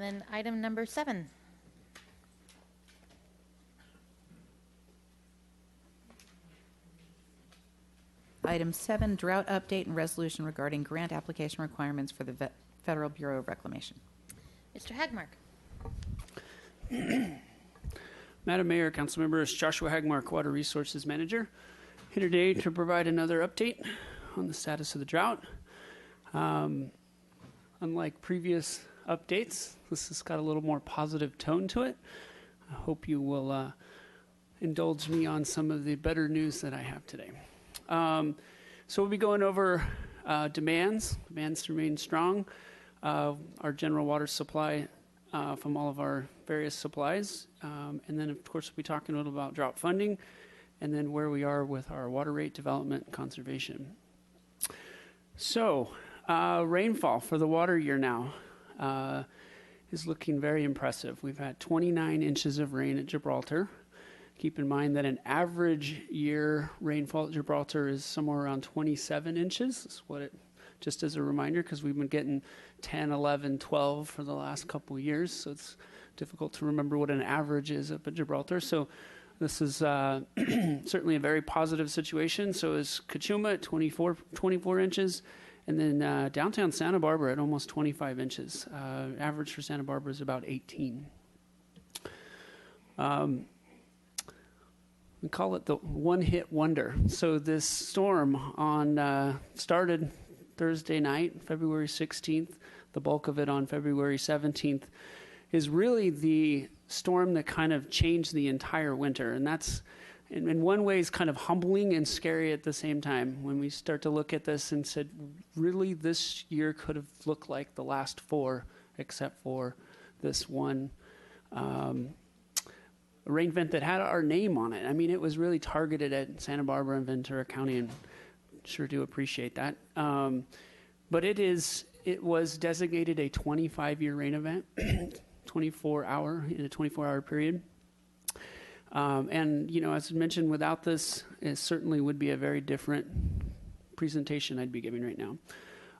then item number 7. Item 7, drought update and resolution regarding grant application requirements for the Federal Bureau of Reclamation. Mr. Hagmark. Madam Mayor, council members, Joshua Hagmark, Water Resources Manager, here today to provide another update on the status of the drought. Unlike previous updates, this has got a little more positive tone to it. I hope you will indulge me on some of the better news that I have today. So we'll be going over demands. Demands remain strong. Our general water supply from all of our various supplies. And then, of course, we'll be talking a little about drought funding and then where we are with our water rate development and conservation. So rainfall for the water year now is looking very impressive. We've had 29 inches of rain at Gibraltar. Keep in mind that an average year rainfall at Gibraltar is somewhere around 27 inches. That's what it, just as a reminder, because we've been getting 10, 11, 12 for the last couple of years. So it's difficult to remember what an average is up at Gibraltar. So this is certainly a very positive situation. So is Cachuma at 24 inches. And then downtown Santa Barbara at almost 25 inches. Average for Santa Barbara is about 18. We call it the one-hit wonder. So this storm started Thursday night, February 16th. The bulk of it on February 17th is really the storm that kind of changed the entire winter. And that's, in one way, is kind of humbling and scary at the same time when we start to look at this and said, really, this year could have looked like the last 4, except for this one rain event that had our name on it. I mean, it was really targeted at Santa Barbara and Ventura County, and sure do appreciate that. But it was designated a 25-year rain event, in a 24-hour period. And, you know, as I mentioned, without this, it certainly would be a very different presentation I'd be giving right now.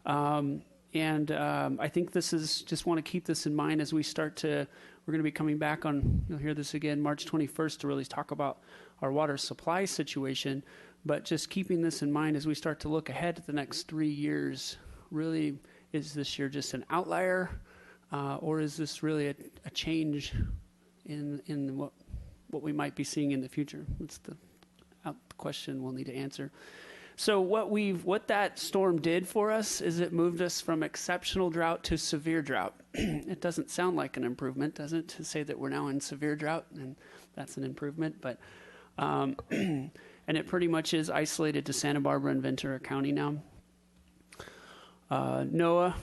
I think this is, just want to keep this in mind as we start to, we're going to be coming back on, you'll hear this again, March 21st to really talk about our water supply situation. But just keeping this in mind as we start to look ahead to the next 3 years, really, is this year just an outlier? Or is this really a change in what we might be seeing in the future? That's the question we'll need to answer. So what that storm did for us is it moved us from exceptional drought to severe drought. It doesn't sound like an improvement, does it, to say that we're now in severe drought, and that's an improvement, but and it pretty much is isolated to Santa Barbara and Ventura County now. NOAA,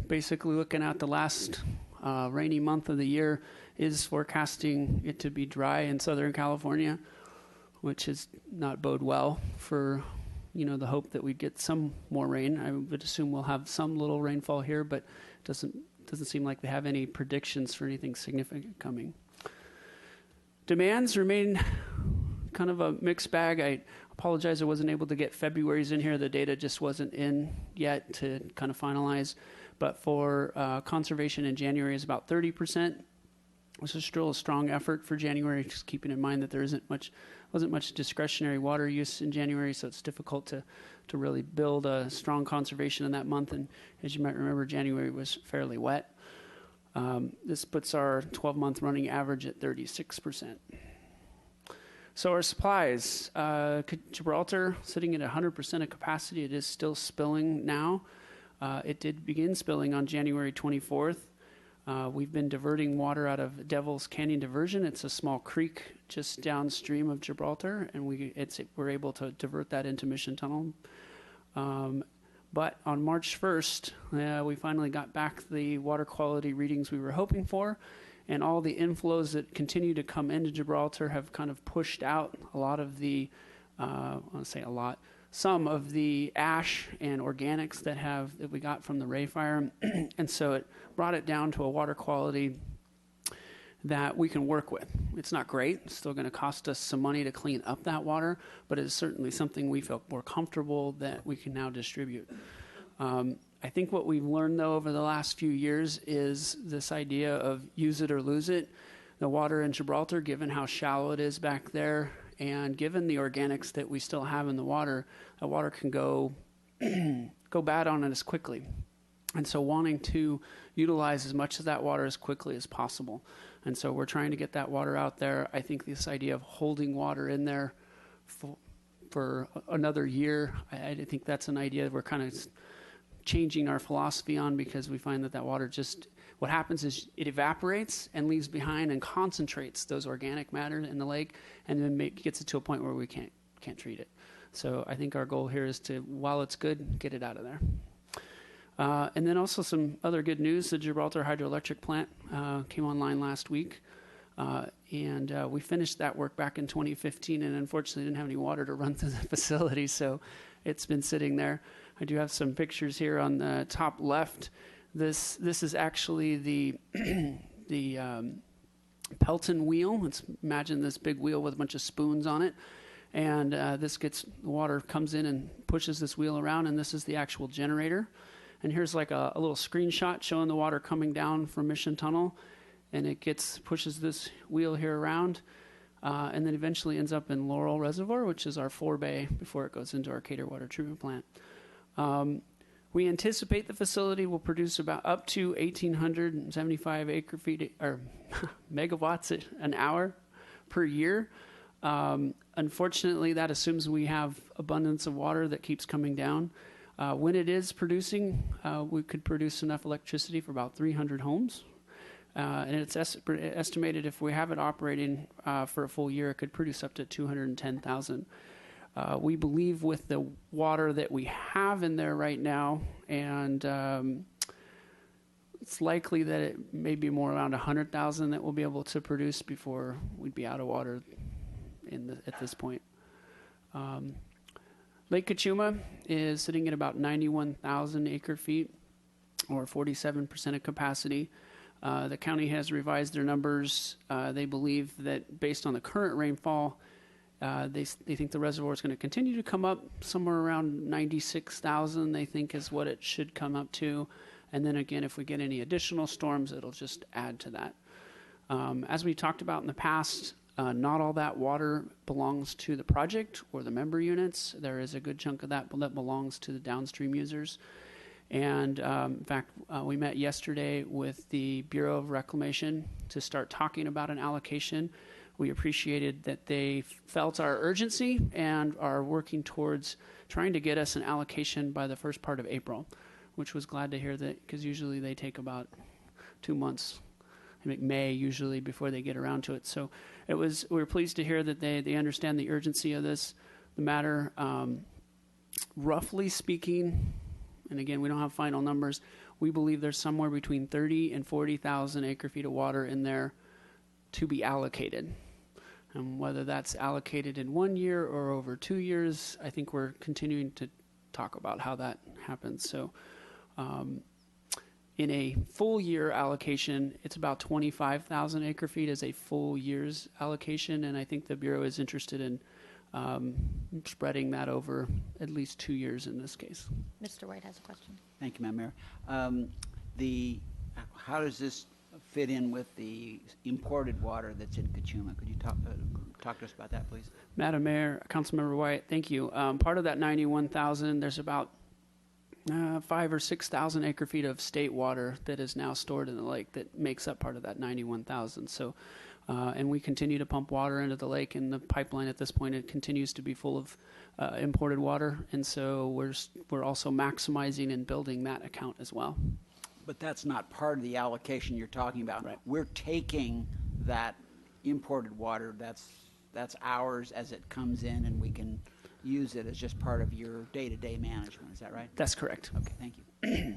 basically looking at the last rainy month of the year, is forecasting it to be dry in Southern California, which is not bode well for, you know, the hope that we'd get some more rain. I would assume we'll have some little rainfall here, but it doesn't seem like they have any predictions for anything significant coming. Demands remain kind of a mixed bag. I apologize I wasn't able to get February's in here. The data just wasn't in yet to kind of finalize. But for conservation in January is about 30%. This is still a strong effort for January, just keeping in mind that there wasn't much discretionary water use in January, so it's difficult to really build a strong conservation in that month. And as you might remember, January was fairly wet. This puts our 12-month running average at 36%. So our supplies, Gibraltar sitting at 100% of capacity. It is still spilling now. It did begin spilling on January 24th. We've been diverting water out of Devil's Canyon Diversion. It's a small creek just downstream of Gibraltar, and we're able to divert that into Mission Tunnel. But on March 1st, we finally got back the water quality readings we were hoping for, and all the inflows that continue to come into Gibraltar have kind of pushed out a lot of the, some of the ash and organics that we got from the Ray Fire, and so it brought it down to a water quality that we can work with. It's not great. It's still going to cost us some money to clean up that water, but it's certainly something we feel more comfortable that we can now distribute. I I think what we've learned, though, over the last few years is this idea of use it or lose it. The water in Gibraltar, given how shallow it is back there, and given the organics that we still have in the water can go go bad on it as quickly. And so wanting to utilize as much of that water as quickly as possible. And so we're trying to get that water out there. I think this idea of holding water in there for another year, I think that's an idea we're kind of changing our philosophy on, because we find that water just, what happens is it evaporates and leaves behind and concentrates those organic matter in the lake, and then gets it to a point where we can't treat it. So I think our goal here is to, while it's good, get it out of there. And then also some other good news. The Gibraltar hydroelectric plant came online last week, and we finished that work back in 2015, and unfortunately didn't have any water to run through the facility, so it's been sitting there. I do have some pictures here on the top left. This is actually the Pelton wheel. Imagine this big wheel with a bunch of spoons on it, and the water comes in and pushes this wheel around, and this is the actual generator. And here's like a little screenshot showing the water coming down from Mission Tunnel, and it pushes this wheel here around, and then eventually ends up in Laurel Reservoir, which is our forebay before it goes into our Cater Water Treatment Plant. We anticipate the facility will produce about up to 1,875 acre-feet or megawatts an hour per year. Unfortunately, that assumes we have abundance of water that keeps coming down. When it is producing, we could produce enough electricity for about 300 homes. And it's estimated if we have it operating for a full year, it could produce up to 210,000. We believe with the water that we have in there right now, and it's likely that it may be more around 100,000 that we'll be able to produce before we'd be out of water at this point. Lake Cachuma is sitting at about 91,000 acre-feet, or 47% of capacity. The county has revised their numbers. They believe that based on the current rainfall, they think the reservoir is going to continue to come up somewhere around 96,000, they think is what it should come up to. And then again, if we get any additional storms, it'll just add to that. As we talked about in the past, not all that water belongs to the project or the member units. There is a good chunk of that belongs to the downstream users. And in fact, we met yesterday with the Bureau of Reclamation to start talking about an allocation. We appreciated that they felt our urgency and are working towards trying to get us an allocation by the first part of April, which was glad to hear that, because usually they take about 2 months. I think May usually before they get around to it. So we were pleased to hear that they understand the urgency of the matter. Roughly speaking, and again, we don't have final numbers, we believe there's somewhere between 30 and 40,000 acre-feet of water in there to be allocated. And whether that's allocated in 1 year or over 2 years, I think we're continuing to talk about how that happens. So in a full year allocation, it's about 25,000 acre-feet as a full year's allocation, and I think the Bureau is interested in spreading that over at least 2 years in this case. Mr. White has a question. Thank you, Madam Mayor. How does this fit in with the imported water that's in Cachuma? Could you talk to us about that, please? Madam Mayor, Councilmember White, thank you. Part of that 91,000, there's about 5,000 or 6,000 acre-feet of state water that is now stored in the lake that makes up part of that 91,000. So, and we continue to pump water into the lake, and the pipeline at this point, it continues to be full of imported water, and so we're also maximizing and building that account as well. But that's not part of the allocation you're talking about. Right. We're taking that imported water, that's ours as it comes in, and we can use it as just part of your day-to-day management. Is that right? That's correct. Okay, thank you.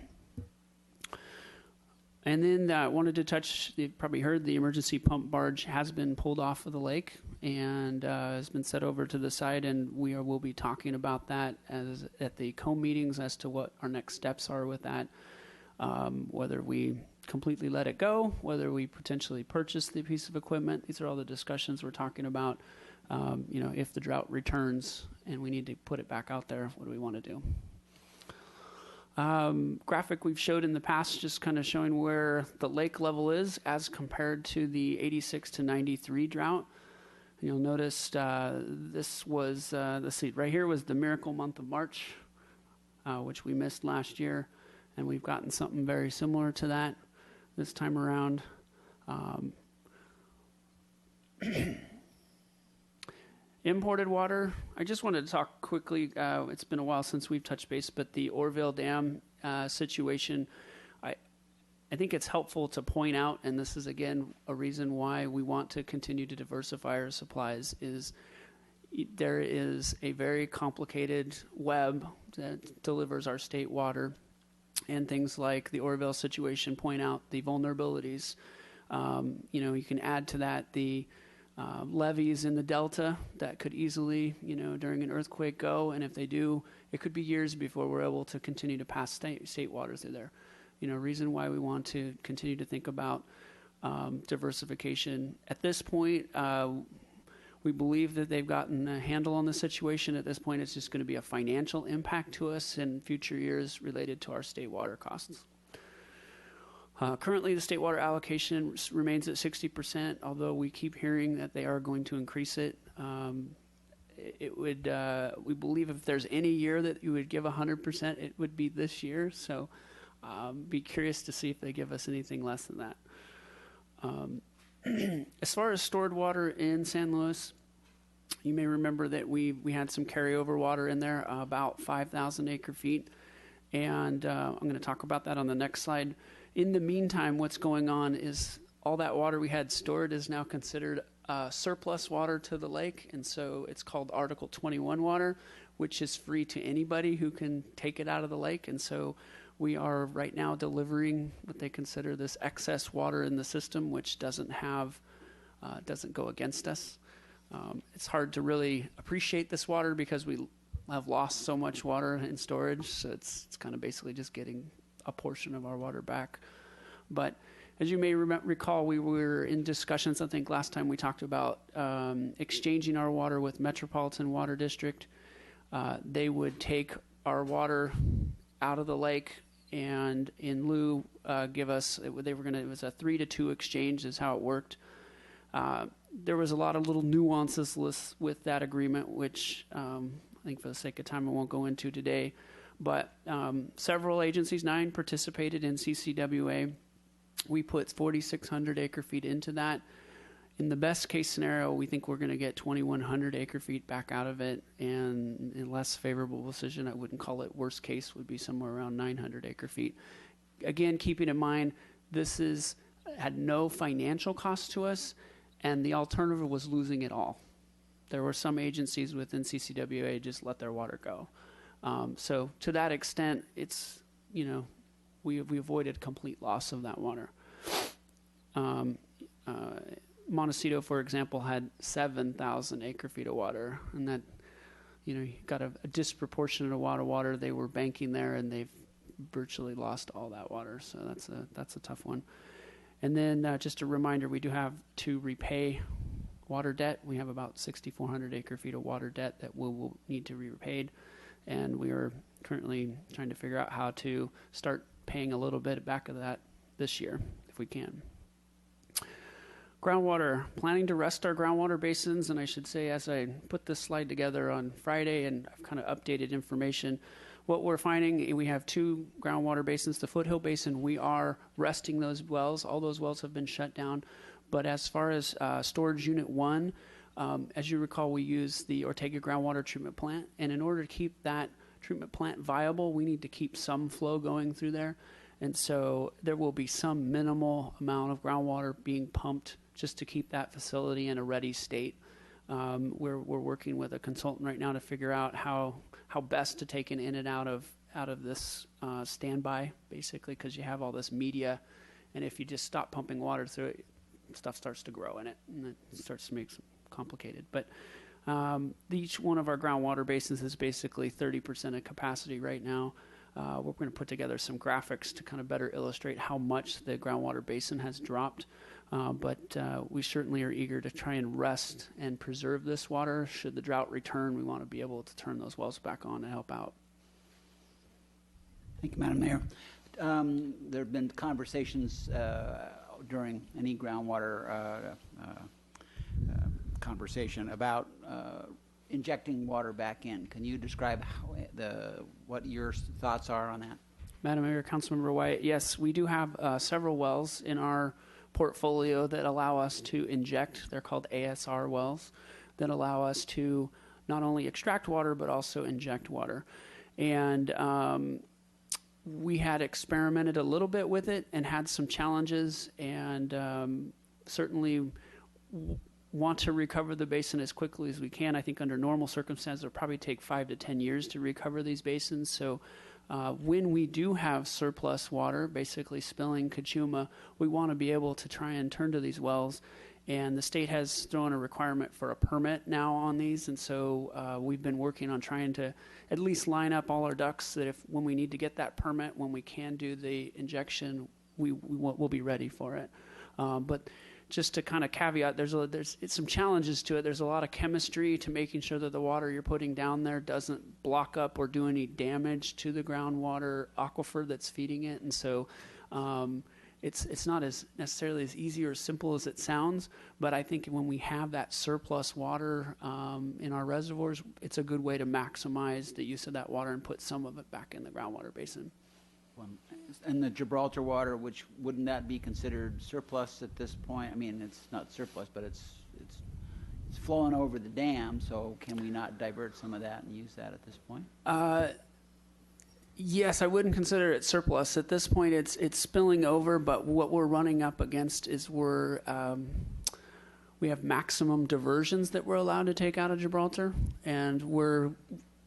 And then I wanted to touch, you probably heard the emergency pump barge has been pulled off of the lake and has been set over to the side, and will be talking about that at the COME meetings as to what our next steps are with that. Whether we completely let it go, whether we potentially purchase the piece of equipment. These are all the discussions we're talking about. If the drought returns and we need to put it back out there, what do we want to do? Graphic we've showed in the past, just kind of showing where the lake level is as compared to the 86 to 93 drought. You'll notice this was, let's see, right here was the miracle month of March, which we missed last year. And we've gotten something very similar to that this time around. Imported water, I just wanted to talk quickly. It's been a while since we've touched base, but the Orville Dam situation, I think it's helpful to point out, and this is, again, a reason why we want to continue to diversify our supplies, is there is a very complicated web that delivers our state water, and things like the Orville situation point out the vulnerabilities. You can add to that the levees in the delta that could easily, during an earthquake go, and if they do, it could be years before we're able to continue to pass state water through there. Reason why we want to continue to think about diversification. At this point, we believe that they've gotten a handle on the situation. At this point, it's just going to be a financial impact to us in future years related to our state water costs. Currently, the state water allocation remains at 60%, although we keep hearing that they are going to increase it. We believe if there's any year that you would give 100%, it would be this year. So be curious to see if they give us anything less than that. As far as stored water in San Luis, you may remember that we had some carryover water in there, about 5,000 acre feet. And I'm going to talk about that on the next slide. In the meantime, what's going on is all that water we had stored is now considered surplus water to the lake. And so it's called Article 21 water, which is free to anybody who can take it out of the lake. And so we are right now delivering what they consider this excess water in the system, which doesn't go against us. It's hard to really appreciate this water because we have lost so much water in storage. So it's kind of basically just getting a portion of our water back. But as you may recall, we were in discussions, I think last time we talked about exchanging our water with Metropolitan Water District. They would take our water out of the lake and in lieu give us, it was a 3-to-2 exchange is how it worked. There was a lot of little nuances with that agreement, which I think for the sake of time I won't go into today. But several agencies, 9, participated in CCWA. We put 4,600 acre feet into that. In the best case scenario, we think we're going to get 2,100 acre feet back out of it. And in less favorable decision, I wouldn't call it worst case, would be somewhere around 900 acre feet. Again, keeping in mind, this had no financial cost to us, and the alternative was losing it all. There were some agencies within CCWA just let their water go. So to that extent, it's, we avoided complete loss of that water. Montecito, for example, had 7,000 acre feet of water, and that, you got a disproportionate amount of water they were banking there, and they've virtually lost all that water. So that's a tough one. And then just a reminder, we do have to repay water debt. We have about 6,400 acre feet of water debt that will need to be repaid. And we are currently trying to figure out how to start paying a little bit back of that this year, if we can. Groundwater, planning to rest our groundwater basins. And I should say, as I put this slide together on Friday and I've kind of updated information, what we're finding, we have 2 groundwater basins. The Foothill Basin, we are resting those wells. All those wells have been shut down. But as far as storage unit 1, as you recall, we use the Ortega groundwater treatment plant. And in order to keep that treatment plant viable, we need to keep some flow going through there. And so there will be some minimal amount of groundwater being pumped just to keep that facility in a ready state. We're working with a consultant right now to figure out how best to take it in and out of this standby, basically, because you have all this media, and if you just stop pumping water through it, stuff starts to grow in it, and it starts to make it complicated. But each one of our groundwater basins is basically 30% of capacity right now. We're going to put together some graphics to kind of better illustrate how much the groundwater basin has dropped. But we certainly are eager to try and rest and preserve this water. Should the drought return, we want to be able to turn those wells back on and help out. Thank you, Madam Mayor. There have been conversations during any groundwater conversation about injecting water back in. Can you describe what your thoughts are on that? Madam Mayor, Councilmember Wyatt, yes, we do have several wells in our portfolio that allow us to inject. They're called ASR wells that allow us to not only extract water but also inject water. And we had experimented a little bit with it and had some challenges, and certainly want to recover the basin as quickly as we can. I think under normal circumstances, it'll probably take 5 to 10 years to recover these basins. So when we do have surplus water, basically spilling Cachuma, we want to be able to try and turn to these wells. And the state has thrown a requirement for a permit now on these, and so we've been working on trying to at least line up all our ducks that when we need to get that permit, when we can do the injection, we'll be ready for it. But just to kind of caveat, there's some challenges to it. There's a lot of chemistry to making sure that the water you're putting down there doesn't block up or do any damage to the groundwater aquifer that's feeding it, and so it's not as necessarily as easy or simple as it sounds, but I think when we have that surplus water in our reservoirs, it's a good way to maximize the use of that water and put some of it back in the groundwater basin. And the Gibraltar water, which wouldn't that be considered surplus at this point? I mean, it's not surplus, but it's flowing over the dam, so can we not divert some of that and use that at this point? Yes, I wouldn't consider it surplus. At this point, it's spilling over, but what we're running up against is we have maximum diversions that we're allowed to take out of Gibraltar, and we're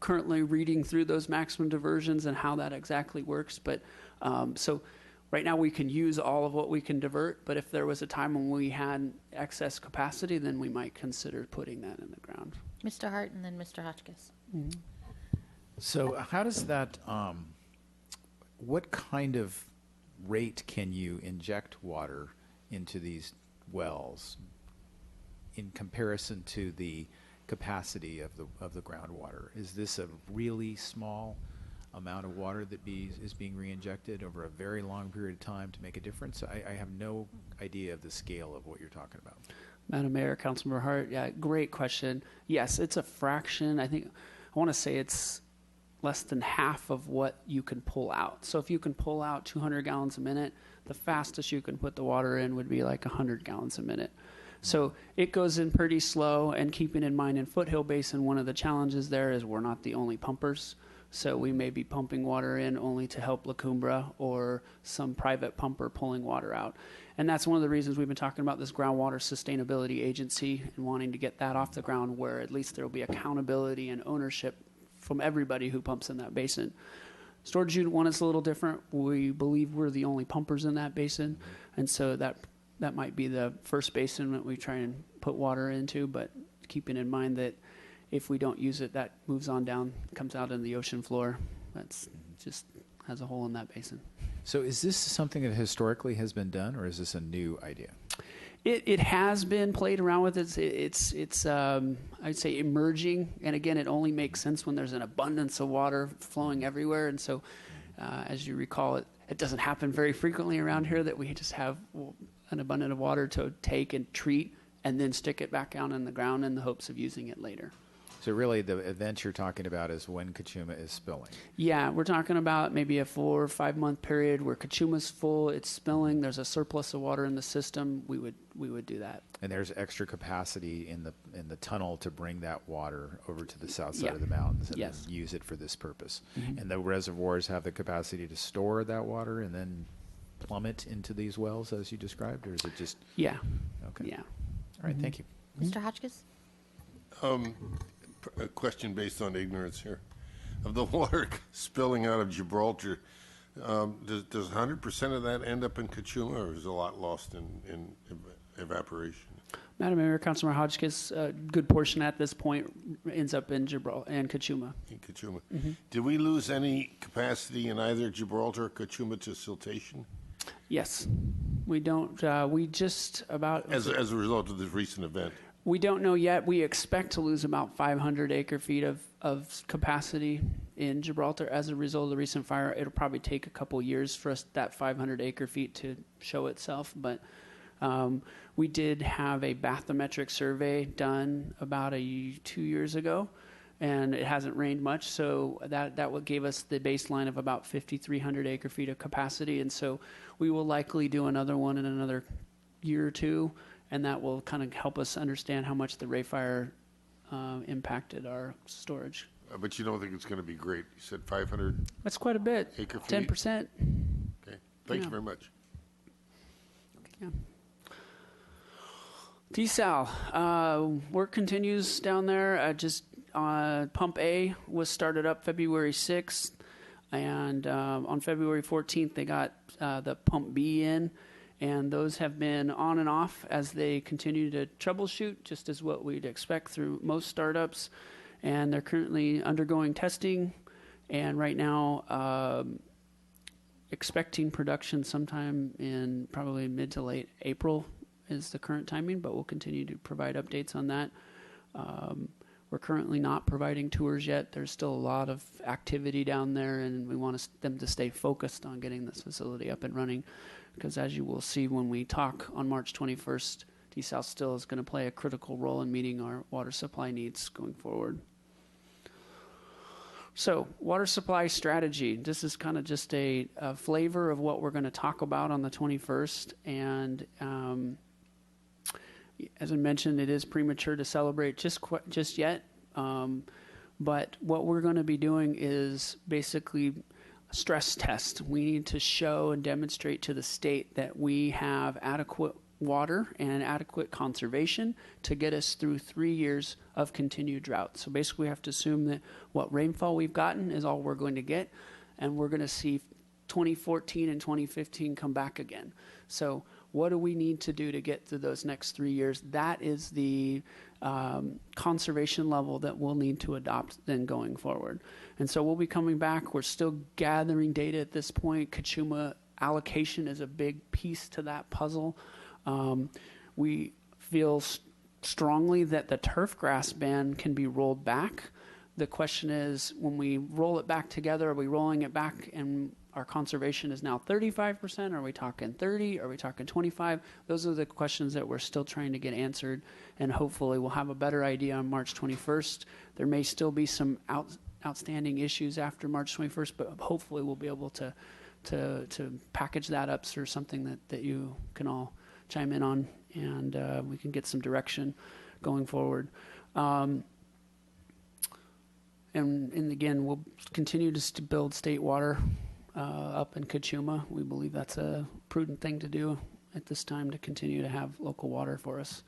currently reading through those maximum diversions and how that exactly works. But so right now we can use all of what we can divert, but if there was a time when we had excess capacity, then we might consider putting that in the ground. Mr. Hart and then Mr. Hotchkiss. Mm-hmm. So how does that, what kind of rate can you inject water into these wells in comparison to the capacity of the groundwater? Is this a really small amount of water that is being re-injected over a very long period of time to make a difference? I have no idea of the scale of what you're talking about. Madam Mayor, Councilmember Hart, yeah, great question. Yes, it's a fraction. I want to say it's less than half of what you can pull out. So if you can pull out 200 gallons a minute, the fastest you can put the water in would be like 100 gallons a minute. So it goes in pretty slow, and keeping in mind in Foothill Basin, one of the challenges there is we're not the only pumpers. So we may be pumping water in only to help La Cumbra or some private pumper pulling water out. And that's one of the reasons we've been talking about this Groundwater Sustainability Agency and wanting to get that off the ground, where at least there will be accountability and ownership from everybody who pumps in that basin. Storage Unit 1 is a little different. We believe we're the only pumpers in that basin, and so that might be the first basin that we try and put water into, but keeping in mind that if we don't use it, that moves on down, comes out in the ocean floor. That's just has a hole in that basin. So is this something that historically has been done, or is this a new idea? It has been played around with. It's I'd say emerging, and again, it only makes sense when there's an abundance of water flowing everywhere. And so, as you recall, it doesn't happen very frequently around here that we just have an abundance of water to take and treat and then stick it back down in the ground in the hopes of using it later. So really the event you're talking about is when Cachuma is spilling. Yeah, we're talking about maybe a 4 or 5 month period where Cachuma's full, it's spilling, there's a surplus of water in the system. We would do that. And there's extra capacity in the tunnel to bring that water over to the south side Yeah. of the mountains and Yes. then use it for this purpose. Mhm. And the reservoirs have the capacity to store that water and then plummet into these wells as you described, or is it just Yeah. okay? Yeah. All right, thank you. Mr. Hotchkiss? A question based on ignorance here. Of the water spilling out of Gibraltar, does 100% of that end up in Cachuma, or is a lot lost in evaporation? Madam Mayor, Councilmember Hotchkiss, a good portion at this point ends up in Gibraltar and Cachuma. In Cachuma. Did we lose any capacity in either Gibraltar or Cachuma to siltation Yes. We don't, we just about... as a result of this recent event? We don't know yet. We expect to lose about 500 acre feet of capacity in Gibraltar as a result of the recent fire. It'll probably take a couple years for us, that 500 acre feet, to show itself. But we did have a bathymetric survey done about 2 years ago, and it hasn't rained much, so that what gave us the baseline of about 5,300 acre feet of capacity. And so we will likely do another one in another year or two, and that will kind of help us understand how much the Ray fire impacted our storage. But you don't think it's going to be great? You said 500 That's quite a bit. acre feet? 10%. Okay, thank Yeah. you very much. Yeah. Desal, work continues down there. Pump A was started up February 6th, and on February 14th they got the Pump B in, and those have been on and off as they continue to troubleshoot, just as what we'd expect through most startups. And they're currently undergoing testing, and right now expecting production sometime in probably mid to late April is the current timing, but we'll continue to provide updates on that. We're currently not providing tours yet. There's still a lot of activity down there, and we want them to stay focused on getting this facility up and running, because as you will see when we talk on March 21st, DSouth still is going to play a critical role in meeting our water supply needs going forward. So, water supply strategy. This is kind of just a flavor of what we're going to talk about on the 21st. And as I mentioned, it is premature to celebrate just yet. But what we're going to be doing is basically a stress test. We need to show and demonstrate to the state that we have adequate water and adequate conservation to get us through 3 years of continued drought. So basically we have to assume that what rainfall we've gotten is all we're going to get, and we're going to see 2014 and 2015 come back again. So what do we need to do to get through those next 3 years? That is the conservation level that we'll need to adopt then going forward. And so we'll be coming back. We're still gathering data at this point. Cachuma allocation is a big piece to that puzzle. We feel strongly that the turf grass ban can be rolled back. The question is, when we roll it back together, are we rolling it back and our conservation is now 35%? Are we talking 30? Are we talking 25? Those are the questions that we're still trying to get answered, and hopefully we'll have a better idea on March 21st. There may still be some outstanding issues after March 21st, but hopefully we'll be able to package that up through something that you can all chime in on, and we can get some direction going forward. And again, we'll continue to build state water up in Cachuma. We believe that's a prudent thing to do at this time to continue to have local water for us.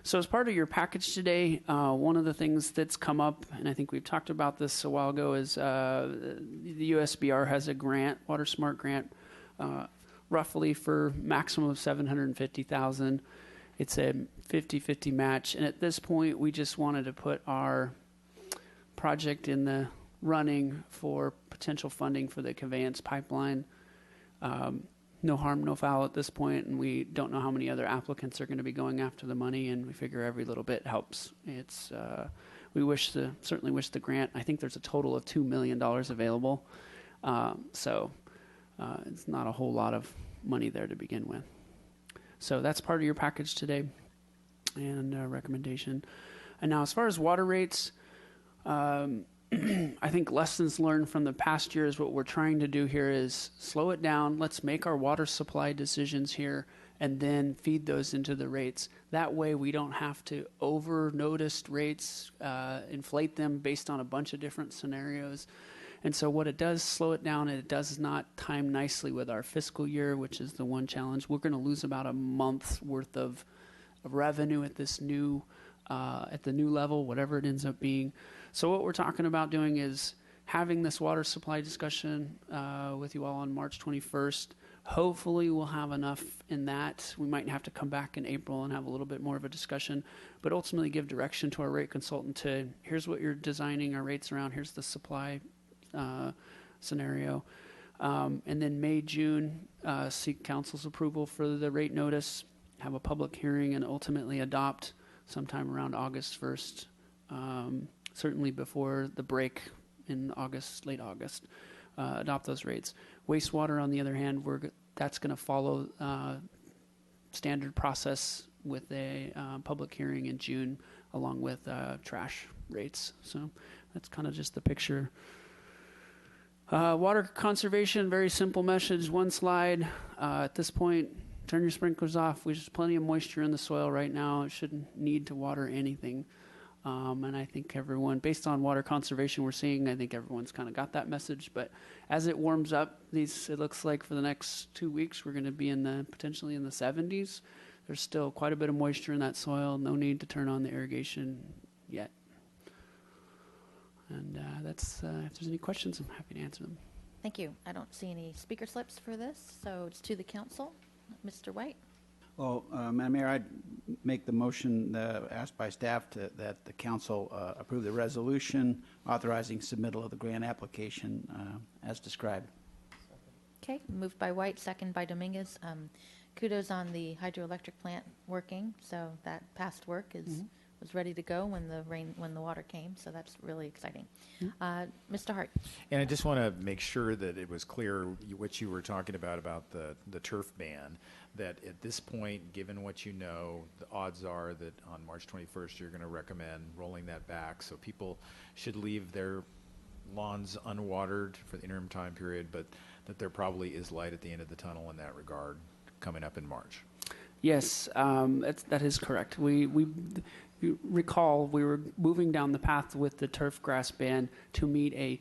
So as part of your package today, one of the things that's come up, and I think we've talked about this a while ago, is the USBR has a grant, Water Smart grant, roughly for maximum of $750,000. It's a 50-50 match, and at this point we just wanted to put our project in the running for potential funding for the conveyance pipeline. No harm, no foul at this point, and we don't know how many other applicants are going to be going after the money, and we figure every little bit helps. It's we certainly wish the grant. I think there's a total of $2 million available, so it's not a whole lot of money there to begin with. So that's part of your package today, and recommendation. And now, as far as water rates, I think lessons learned from the past years, what we're trying to do here is slow it down. Let's make our water supply decisions here and then feed those into the rates. That way we don't have to over-noticed rates, inflate them based on a bunch of different scenarios. And so what it does, slow it down, and it does not time nicely with our fiscal year, which is the one challenge. We're going to lose about a month's worth of revenue at this new at the new level, whatever it ends up being. So what we're talking about doing is having this water supply discussion with you all on March 21st. Hopefully we'll have enough in that. We might have to come back in April and have a little bit more of a discussion, but ultimately give direction to our rate consultant to, here's what you're designing our rates around, here's the supply scenario. And then May, June, seek council's approval for the rate notice, have a public hearing, and ultimately adopt sometime around August 1st. certainly before the break in August, late August, adopt those rates. Wastewater, on the other hand, that's going to follow standard process with a public hearing in June, along with trash rates. So that's kind of just the picture. Water conservation, very simple message, one slide. At this point, turn your sprinklers off. There's plenty of moisture in the soil right now. It shouldn't need to water anything. And I think everyone, based on water conservation we're seeing, I think everyone's kind of got that message. But as it warms up, it looks like for the next 2 weeks, we're going to be potentially in the 70s. There's still quite a bit of moisture in that soil. No need to turn on the irrigation yet. And if there's any questions, I'm happy to answer them. Thank you. I don't see any speaker slips for this, so it's to the council. Mr. White? Well, Madam Mayor, I'd make the motion asked by staff that the council approve the resolution authorizing submittal of the grant application as described. Okay, moved by White, second by Dominguez. Kudos on the hydroelectric plant working, so that past work was ready to go when the water came, so that's really exciting. Mr. Hart? And I just want to make sure that it was clear what you were talking about the turf ban, that at this point, given what you know, the odds are that on March 21st, you're going to recommend rolling that back, so people should leave their lawns unwatered for the interim time period, but that there probably is light at the end of the tunnel in that regard coming up in March. Yes, that is correct. You recall we were moving down the path with the turf grass ban to meet a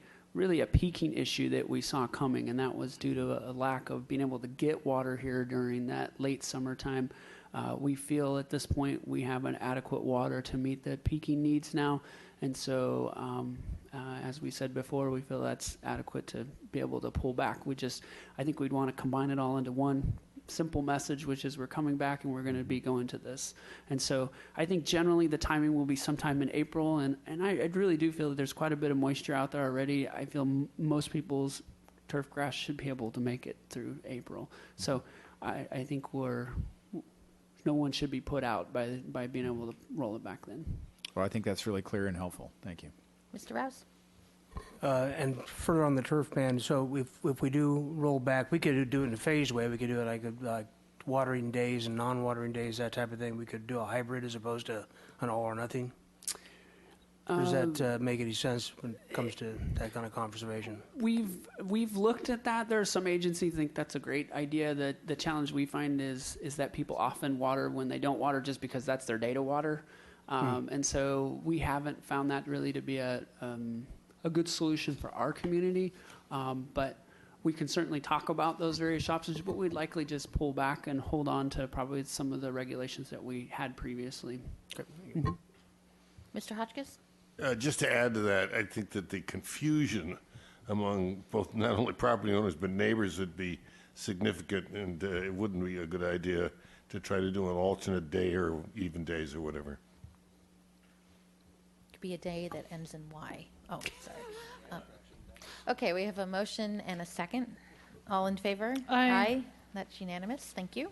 peaking issue that we saw coming, and that was due to a lack of being able to get water here during that late summertime. We feel at this point we have an adequate water to meet the peaking needs now, and so as we said before, we feel that's adequate to be able to pull back. I think we'd want to combine it all into one simple message, which is we're coming back and we're going to be going to this. And so I think generally the timing will be sometime in April, and I really do feel that there's quite a bit of moisture out there already. I feel most people's turf grass should be able to make it through April. So I think no one should be put out by being able to roll it back then. Well, I think that's really clear and helpful. Thank you. Mr. Rouse? And further on the turf ban, so if we do roll back, we could do it in a phased way. We could do it like watering days and non-watering days, that type of thing. We could do a hybrid as opposed to an all or nothing. Does that make any sense when it comes to that kind of conservation? We've looked at that. There are some agencies think that's a great idea. The challenge we find is that people often water when they don't water just because that's their day to water. And so we haven't found that really to be a good solution for our community, but we can certainly talk about those various options, but we'd likely just pull back and hold on to probably some of the regulations that we had previously. Mm-hmm. Mr. Hotchkiss? Just to add to that, I think that the confusion among both not only property owners but neighbors would be significant, and it wouldn't be a good idea to try to do an alternate day or even days or whatever. Could be a day that ends in Y. Oh, sorry. Okay, we have a motion and a second. All in favor? Aye. That's unanimous. Thank you.